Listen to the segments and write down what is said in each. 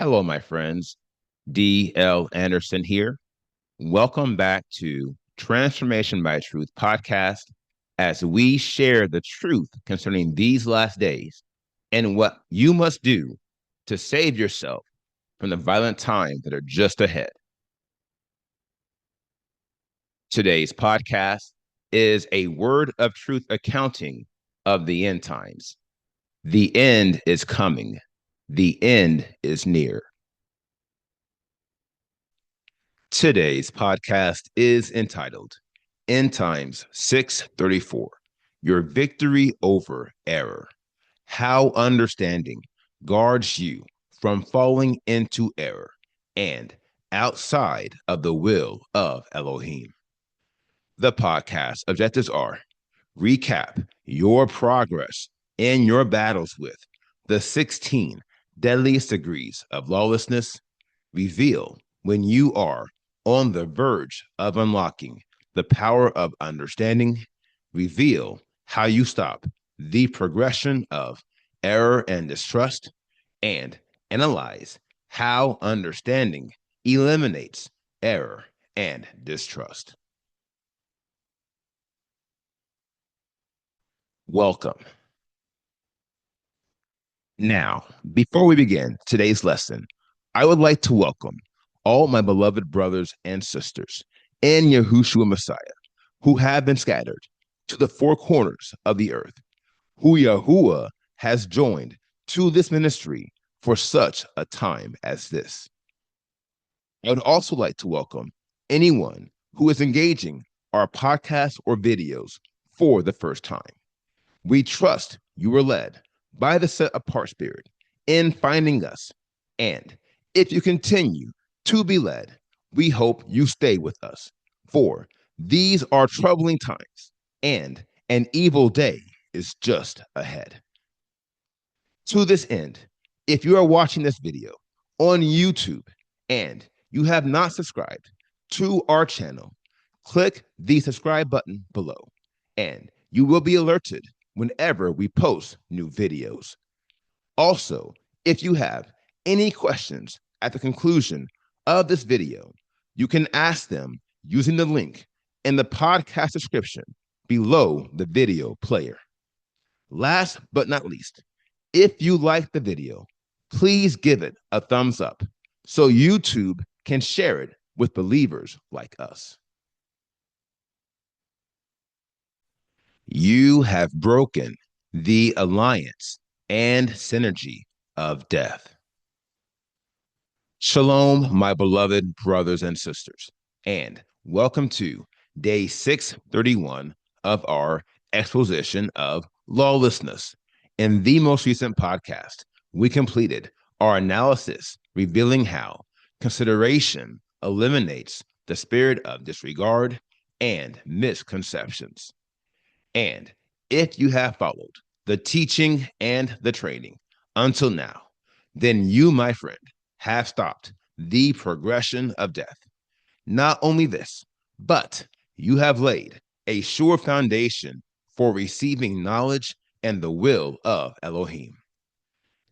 Hello, my friends. D.L. Anderson here. Welcome back to Transformation by Truth podcast as we share the truth concerning these last days and what you must do to save yourself from the violent times that are just ahead. Today's podcast is a word of truth accounting of the end times. The end is coming. The end is near. Today's podcast is entitled End Times 634, Your Victory Over Error. How understanding guards you from falling into error and outside of the will of Elohim. The podcast objectives are recap your progress in your battles with the 16 deadliest degrees of lawlessness, reveal when you are on the verge of unlocking the power of understanding, reveal how you stop the progression of error and distrust, and analyze how understanding eliminates error and distrust. Welcome. Now, before we begin today's lesson, I would like to welcome all my beloved brothers and sisters in Yahushua Messiah who have been scattered to the four corners of the earth, who Yahuwah has joined to this ministry for such a time as this. I would also like to welcome anyone who is engaging our podcasts or videos for the first time. We trust you were led by the set apart spirit in finding us. And if you continue to be led, we hope you stay with us. For these are troubling times, and an evil day is just ahead. To this end, if you are watching this video on YouTube and you have not subscribed to our channel, click the subscribe button below, and you will be alerted whenever we post new videos. Also, if you have any questions at the conclusion of this video, you can ask them using the link in the podcast description below the video player. Last but not least, if you like the video, please give it a thumbs up so YouTube can share it with believers like us. You have broken the alliance and synergy of death. Shalom, my beloved brothers and sisters, and welcome to day 631 of our exposition of lawlessness. In the most recent podcast, we completed our analysis revealing how consideration eliminates the spirit of disregard and misconceptions. And if you have followed the teaching and the training until now, then you, my friend, have stopped the progression of death. Not only this, but you have laid a sure foundation for receiving knowledge and the will of Elohim.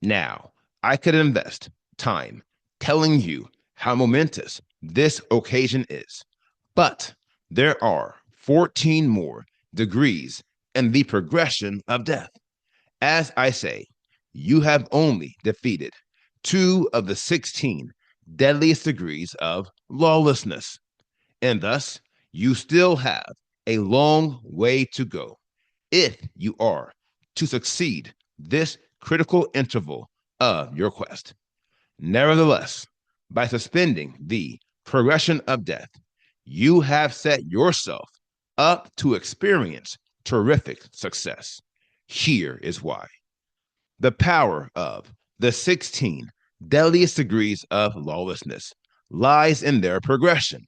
Now, I could invest time telling you how momentous this occasion is, but there are 14 more degrees in the progression of death. As I say, you have only defeated 2 of the 16 deadliest degrees of lawlessness, and thus you still have a long way to go if you are to succeed this critical interval of your quest. Nevertheless, by suspending the progression of death, you have set yourself up to experience terrific success. Here is why. The power of the 16 deadliest degrees of lawlessness lies in their progression,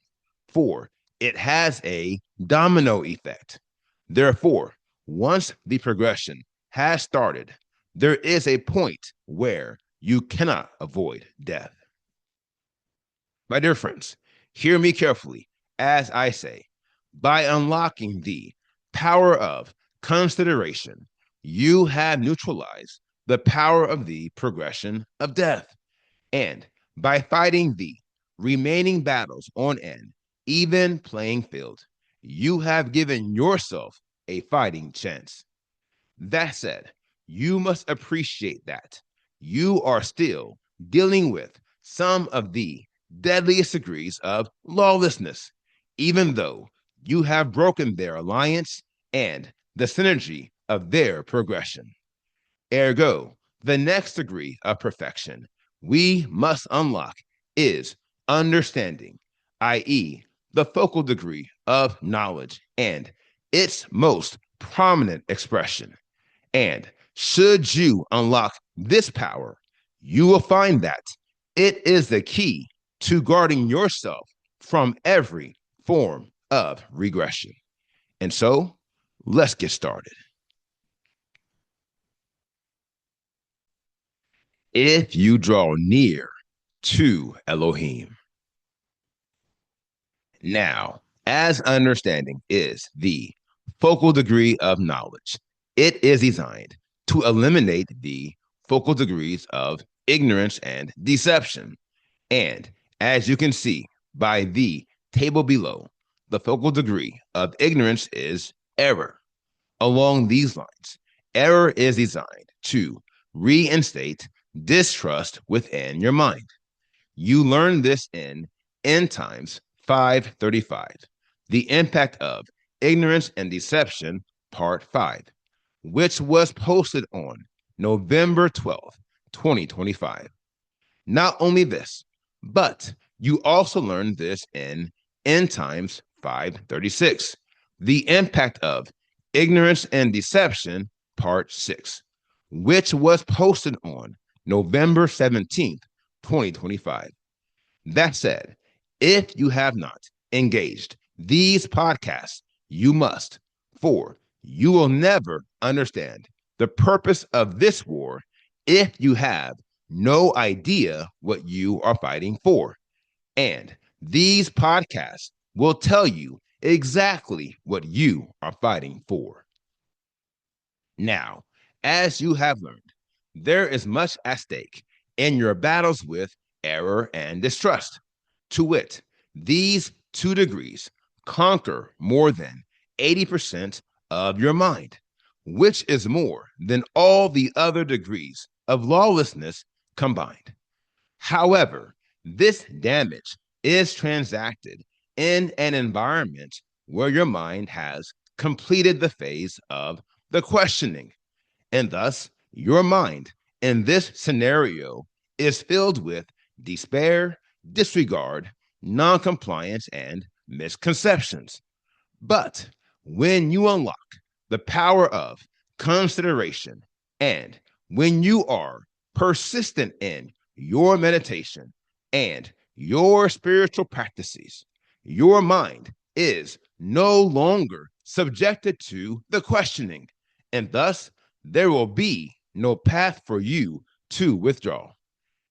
for it has a domino effect. Therefore, once the progression has started, there is a point where you cannot avoid death. My dear friends, hear me carefully as I say, by unlocking the power of consideration, you have neutralized the power of the progression of death. And By fighting the remaining battles on an even playing field, you have given yourself a fighting chance. That said, you must appreciate that you are still dealing with some of the deadliest degrees of lawlessness, even though you have broken their alliance and the synergy of their progression. Ergo, the next degree of perfection we must unlock is understanding, i.e., the focal degree of knowledge and its most prominent expression. And should you unlock this power, you will find that it is the key to guarding yourself from every form of regression. And so, let's get started. If you draw near to Elohim. Now, as understanding is the focal degree of knowledge, it is designed to eliminate the focal degrees of ignorance and deception. And as you can see by the table below, the focal degree of ignorance is error. Along these lines, error is designed to reinstate distrust within your mind. You learn this in End Times 535, The Impact of Ignorance and Deception, Part 5, which was posted on November 12th, 2025. Not only this, but you also learned this in End Times 536, The Impact of Ignorance and Deception, Part 6, which was posted on November 17th, 2025. That said, if you have not engaged these podcasts, you must, for you will never understand the purpose of this war if you have no idea what you are fighting for. And these podcasts will tell you exactly what you are fighting for. Now, as you have learned, there is much at stake in your battles with error and distrust. To wit, these two degrees conquer more than 80% of your mind, which is more than all the other degrees of lawlessness combined. However, this damage is transacted in an environment where your mind has completed the phase of the questioning, and thus your mind in this scenario is filled with despair, disregard, noncompliance, and misconceptions. But when you unlock the power of consideration and when you are persistent in your meditation and your spiritual practices, your mind is no longer subjected to the questioning, and thus there will be no path for you to withdraw.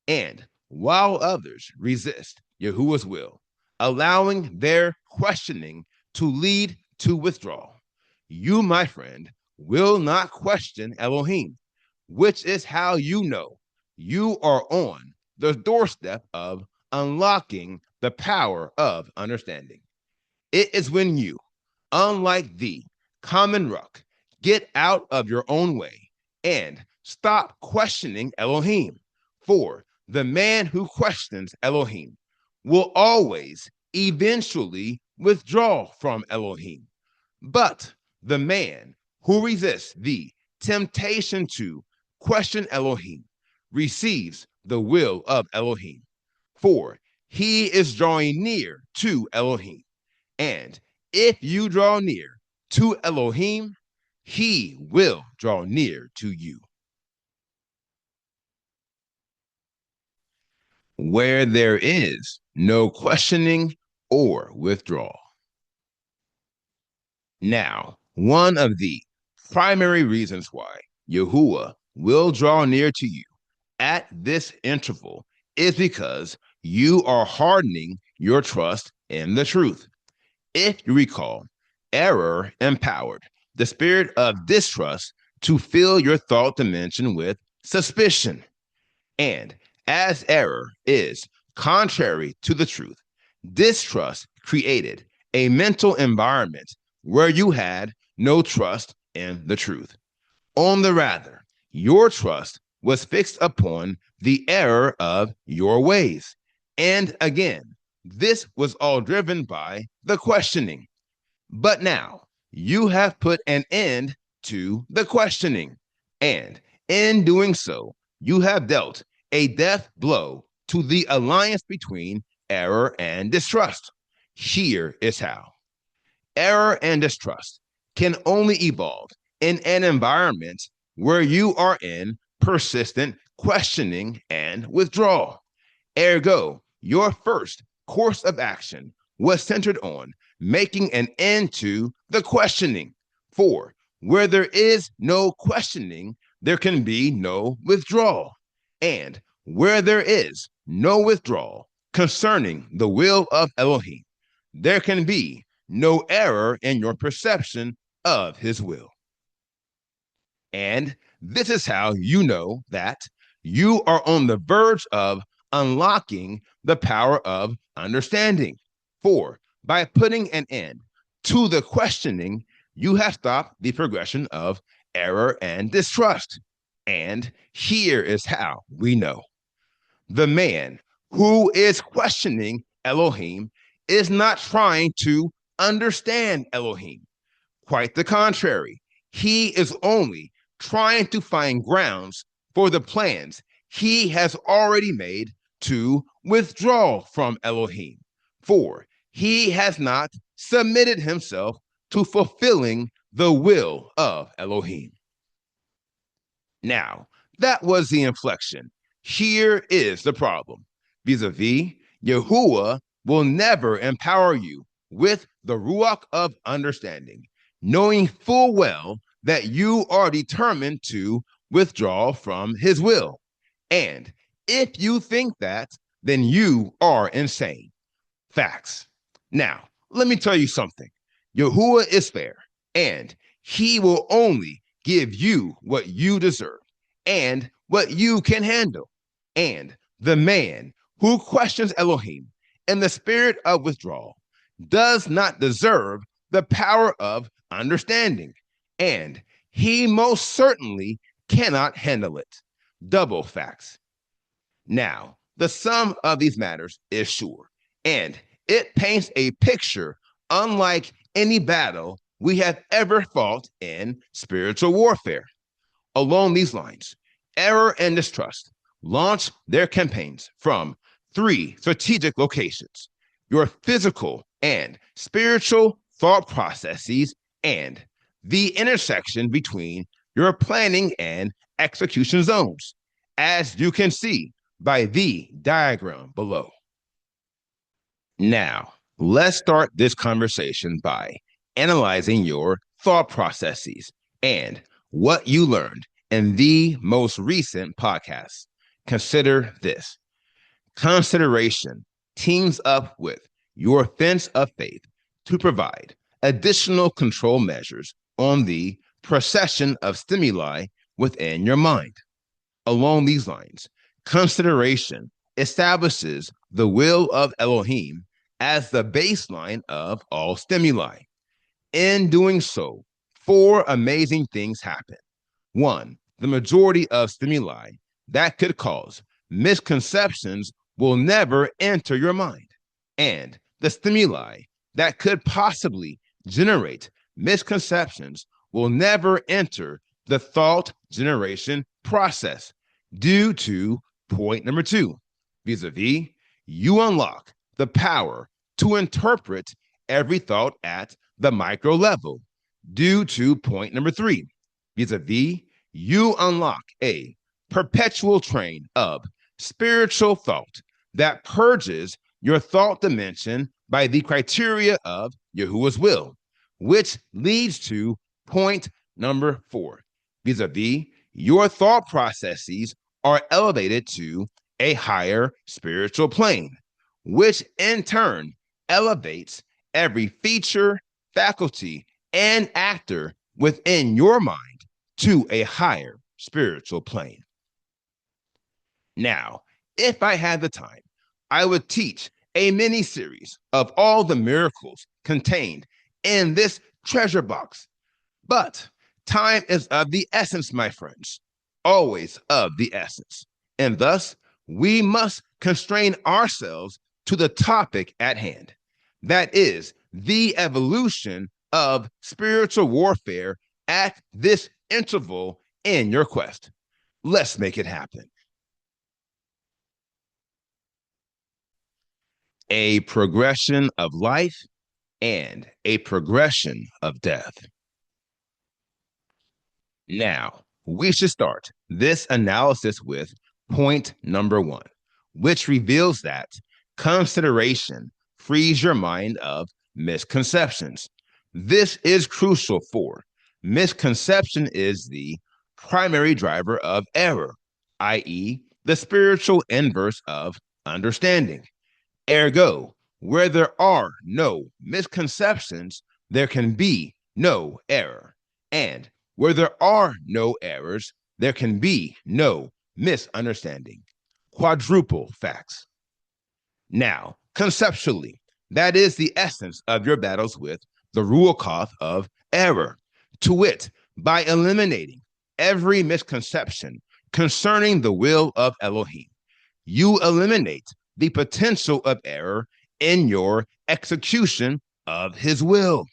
And while others resist Yahuwah's will, allowing their questioning to lead to withdrawal, you, my friend, will not question Elohim, which is how you know you are on the doorstep of unlocking the power of understanding. It is when you, unlike the common ruck, get out of your own way and stop questioning Elohim. For the man who questions Elohim will always eventually withdraw from Elohim. But the man who resists the temptation to question Elohim receives the will of Elohim, for he is drawing near to Elohim. And if you draw near to Elohim, he will draw near to you. Where there is no questioning or withdrawal. Now, one of the primary reasons why Yahuwah will draw near to you at this interval is because you are hardening your trust in the truth. If you recall, error empowered the spirit of distrust to fill your thought dimension with suspicion. And as error is Contrary to the truth, distrust created a mental environment where you had no trust in the truth. On the rather, your trust was fixed upon the error of your ways. And again, this was all driven by the questioning. But now you have put an end to the questioning. And in doing so, you have dealt a death blow to the alliance between error and distrust. Here is how error and distrust can only evolve in an environment where you are in persistent questioning and withdrawal. Ergo, your first course of action was centered on making an end to the questioning. For where there is no questioning, there can be no withdrawal. And where there is no withdrawal concerning the will of Elohim, there can be no error in your perception of his will. And this is how you know that you are on the verge of unlocking the power of understanding. For by putting an end to the questioning, you have stopped the progression of error and distrust. And here is how we know. The man who is questioning Elohim is not trying to understand Elohim. Quite the contrary, he is only trying to find grounds for the plans he has already made to withdraw from Elohim. For he has not submitted himself to fulfilling the will of Elohim. Now, that was the inflection. Here is the problem. Vis-a-vis, Yahuwah will never empower you with the Ruach of understanding, knowing full well that you are determined to withdraw from his will. And if you think that, then you are insane. Facts. Now, let me tell you something. Yahuwah is fair, and he will only give you what you deserve and what you can handle. And the man who questions Elohim in the spirit of withdrawal does not deserve the power of understanding, and he most certainly cannot handle it. Double facts. Now, the sum of these matters is sure, and it paints a picture unlike any battle we have ever fought in spiritual warfare. Along these lines, error and distrust launch their campaigns from three strategic locations: your physical and spiritual thought processes, and the intersection between your planning and execution zones, as you can see by the diagram below. Now, let's start this conversation by analyzing your thought processes and what you learned in the most recent podcast. Consider this. Consideration teams up with your fence of faith to provide additional control measures on the procession of stimuli within your mind. Along these lines, consideration establishes the will of Elohim as the baseline of all stimuli. In doing so, four amazing things happen. One, the majority of stimuli that could cause misconceptions will never enter your mind. And the stimuli that could possibly generate misconceptions will never enter the thought generation process due to point number two. Vis-a-vis, you unlock the power to interpret every thought at the micro level due to point number three. Vis-a-vis, you unlock a perpetual train of spiritual thought that purges your thought dimension by the criteria of Yahuwah's will, which leads to point number four. Vis-a-vis, your thought processes are elevated to a higher spiritual plane, which in turn elevates every feature, faculty, and actor within your mind to a higher spiritual plane. Now, if I had the time, I would teach a mini series of all the miracles contained in this treasure box. But time is of the essence, my friends, always of the essence. And thus, we must constrain ourselves to the topic at hand. That is the evolution of spiritual warfare at this interval in your quest. Let's make it happen. A progression of life and a progression of death. Now, we should start this analysis with point number one, which reveals that consideration frees your mind of misconceptions. This is crucial, for misconception is the primary driver of error, i.e., the spiritual inverse of understanding. Ergo, where there are no misconceptions, there can be no error. And where there are no errors, there can be no misunderstanding. Quadruple facts. Now, conceptually, that is the essence of your battles with the Ruach of error, to wit, by eliminating every misconception concerning the will of Elohim. You eliminate the potential of error in your execution of his will.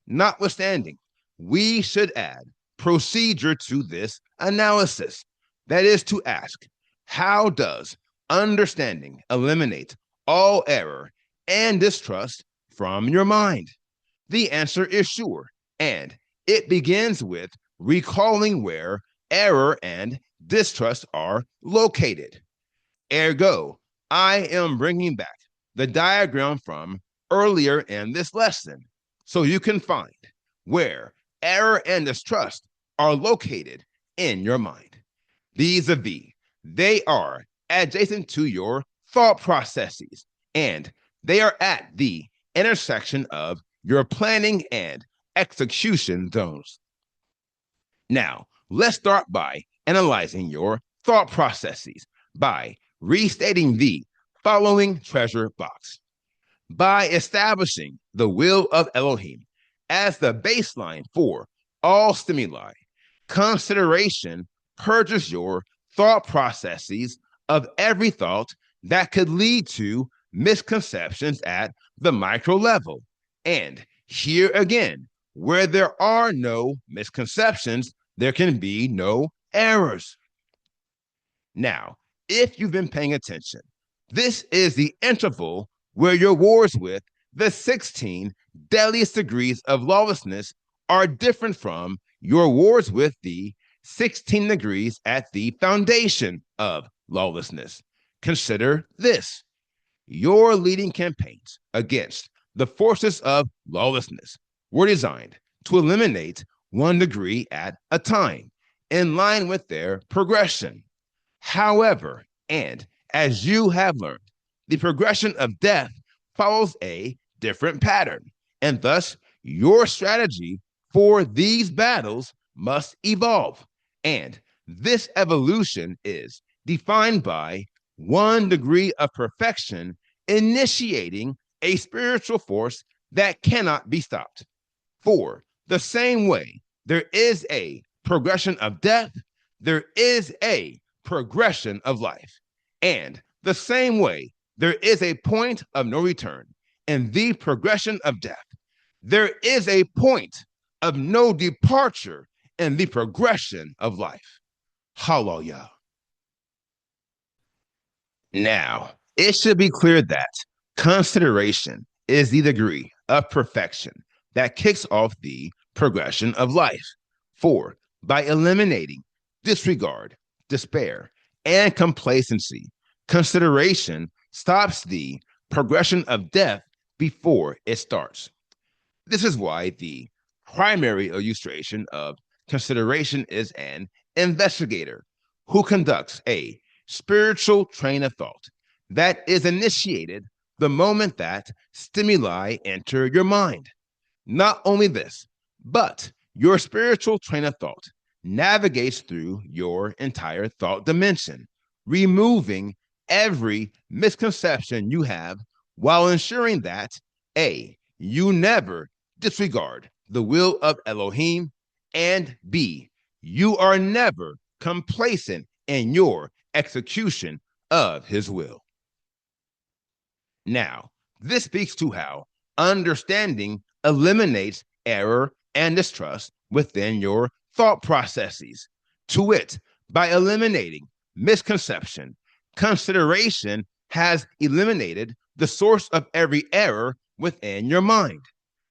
Notwithstanding, we should add procedure to this analysis. That is to ask, how does understanding eliminate all error and distrust from your mind? The answer is sure, and it begins with recalling where error and distrust are located. Ergo, I am bringing back the diagram from earlier in this lesson so you can find where error and distrust are located in your mind. Vis-a-vis, they are adjacent to your thought processes, and they are at the intersection of your planning and execution zones. Now, let's start by analyzing your thought processes by restating the following treasure box. By establishing the will of Elohim as the baseline for all stimuli, consideration purges your thought processes of every thought that could lead to misconceptions at the micro level. And here again, where there are no misconceptions, there can be no errors. Now, if you've been paying attention, this is the interval where your wars with the 16 deadliest degrees of lawlessness are different from your wars with the 16 degrees at the foundation of lawlessness. Consider this. Your leading campaigns against the forces of lawlessness were designed to eliminate 1 degree at a time, in line with their progression. However, and as you have learned, the progression of death follows a different pattern, and thus your strategy for these battles must evolve. And this evolution is defined by 1 degree of perfection initiating a spiritual force that cannot be stopped. For the same way there is a progression of death, there is a progression of life. And the same way there is a point of no return in the progression of death, there is a point of no departure in the progression of life. Hallelujah. Now, it should be clear that consideration is the degree of perfection that kicks off the progression of life. For by eliminating disregard, despair, and complacency, consideration stops the progression of death before it starts. This is why the primary illustration of consideration is an investigator who conducts a spiritual train of thought that is initiated the moment that stimuli enter your mind. Not only this, but your spiritual train of thought navigates through your entire thought dimension, removing every misconception you have while ensuring that A, you never disregard the will of Elohim, and B, you are never complacent in your execution of his will. Now, this speaks to how understanding eliminates error and distrust within your thought processes. To wit, by eliminating misconception, consideration has eliminated the source of every error within your mind.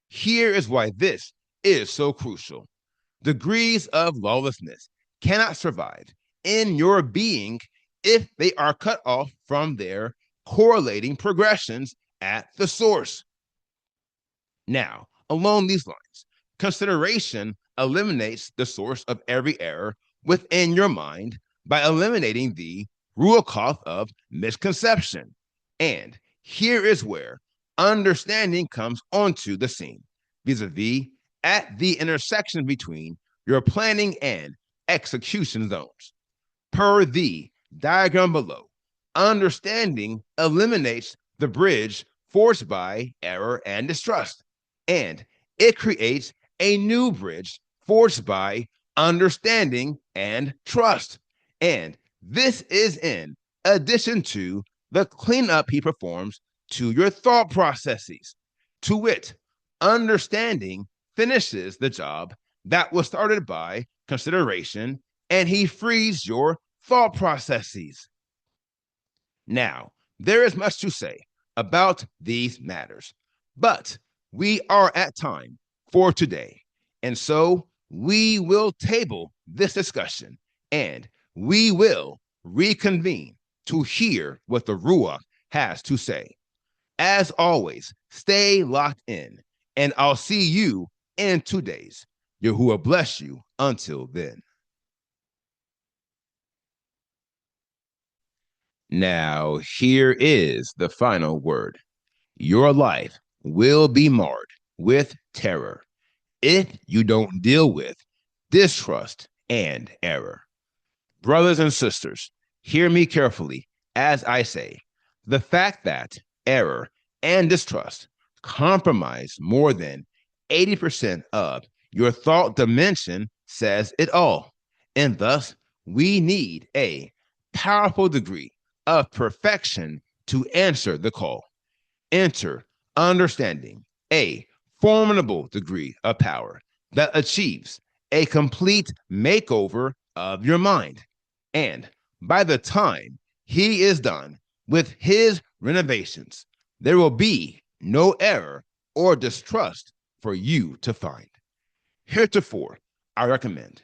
Here is why this is so crucial. Degrees of lawlessness cannot survive in your being if they are cut off from their correlating progressions at the source. Now, along these lines, consideration eliminates the source of every error within your mind by eliminating the ruach of misconception. And here is where understanding comes onto the scene, vis-a-vis at the intersection between your planning and execution zones. Per the diagram below, understanding eliminates the bridge forced by error and distrust, and it creates a new bridge forced by understanding and trust. And this is in addition to the cleanup he performs to your thought processes. To wit, understanding finishes the job that was started by consideration, and he frees your thought processes. Now, there is much to say about these matters, but we are at time for today. And so we will table this discussion and we will reconvene to hear what the Ruach has to say. As always, stay locked in, and I'll see you in 2 days. Yahuwah bless you until then. Now, here is the final word. Your life will be marred with terror if you don't deal with distrust and error. Brothers and sisters, hear me carefully as I say, the fact that error and distrust compromise more than 80% of your thought dimension says it all. And thus, we need a powerful degree of perfection to answer the call. Enter understanding, a formidable degree of power that achieves a complete makeover of your mind. And by the time he is done with his renovations, there will be no error or distrust for you to find. Heretofore, I recommend,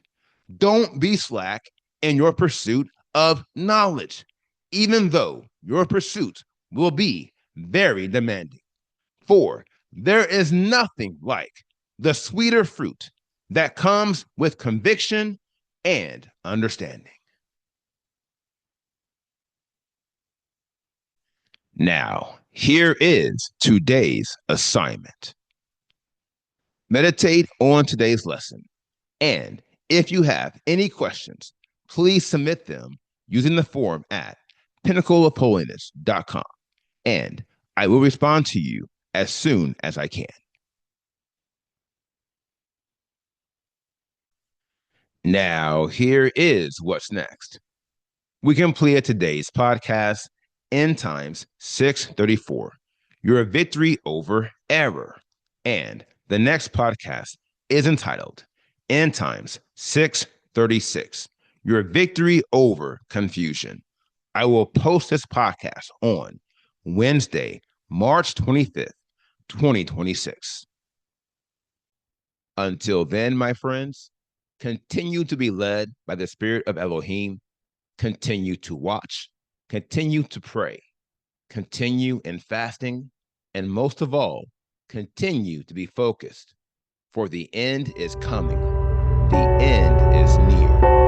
don't be slack in your pursuit of knowledge, even though your pursuit will be very demanding. For there is nothing like the sweeter fruit that comes with conviction and understanding. Now, here is today's assignment. Meditate on today's lesson, and if you have any questions, please submit them using the form at pinnacleofholiness.com, and I will respond to you as soon as I can. Now, here is what's next. We completed today's podcast, End Times 634, Your Victory Over Error. And the next podcast is entitled End Times 636, Your Victory Over Confusion. I will post this podcast on Wednesday, March 25th, 2026. Until then, my friends, continue to be led by the Spirit of Elohim. Continue to watch, continue to pray, continue in fasting, and most of all, continue to be focused, for the end is coming. The end is near.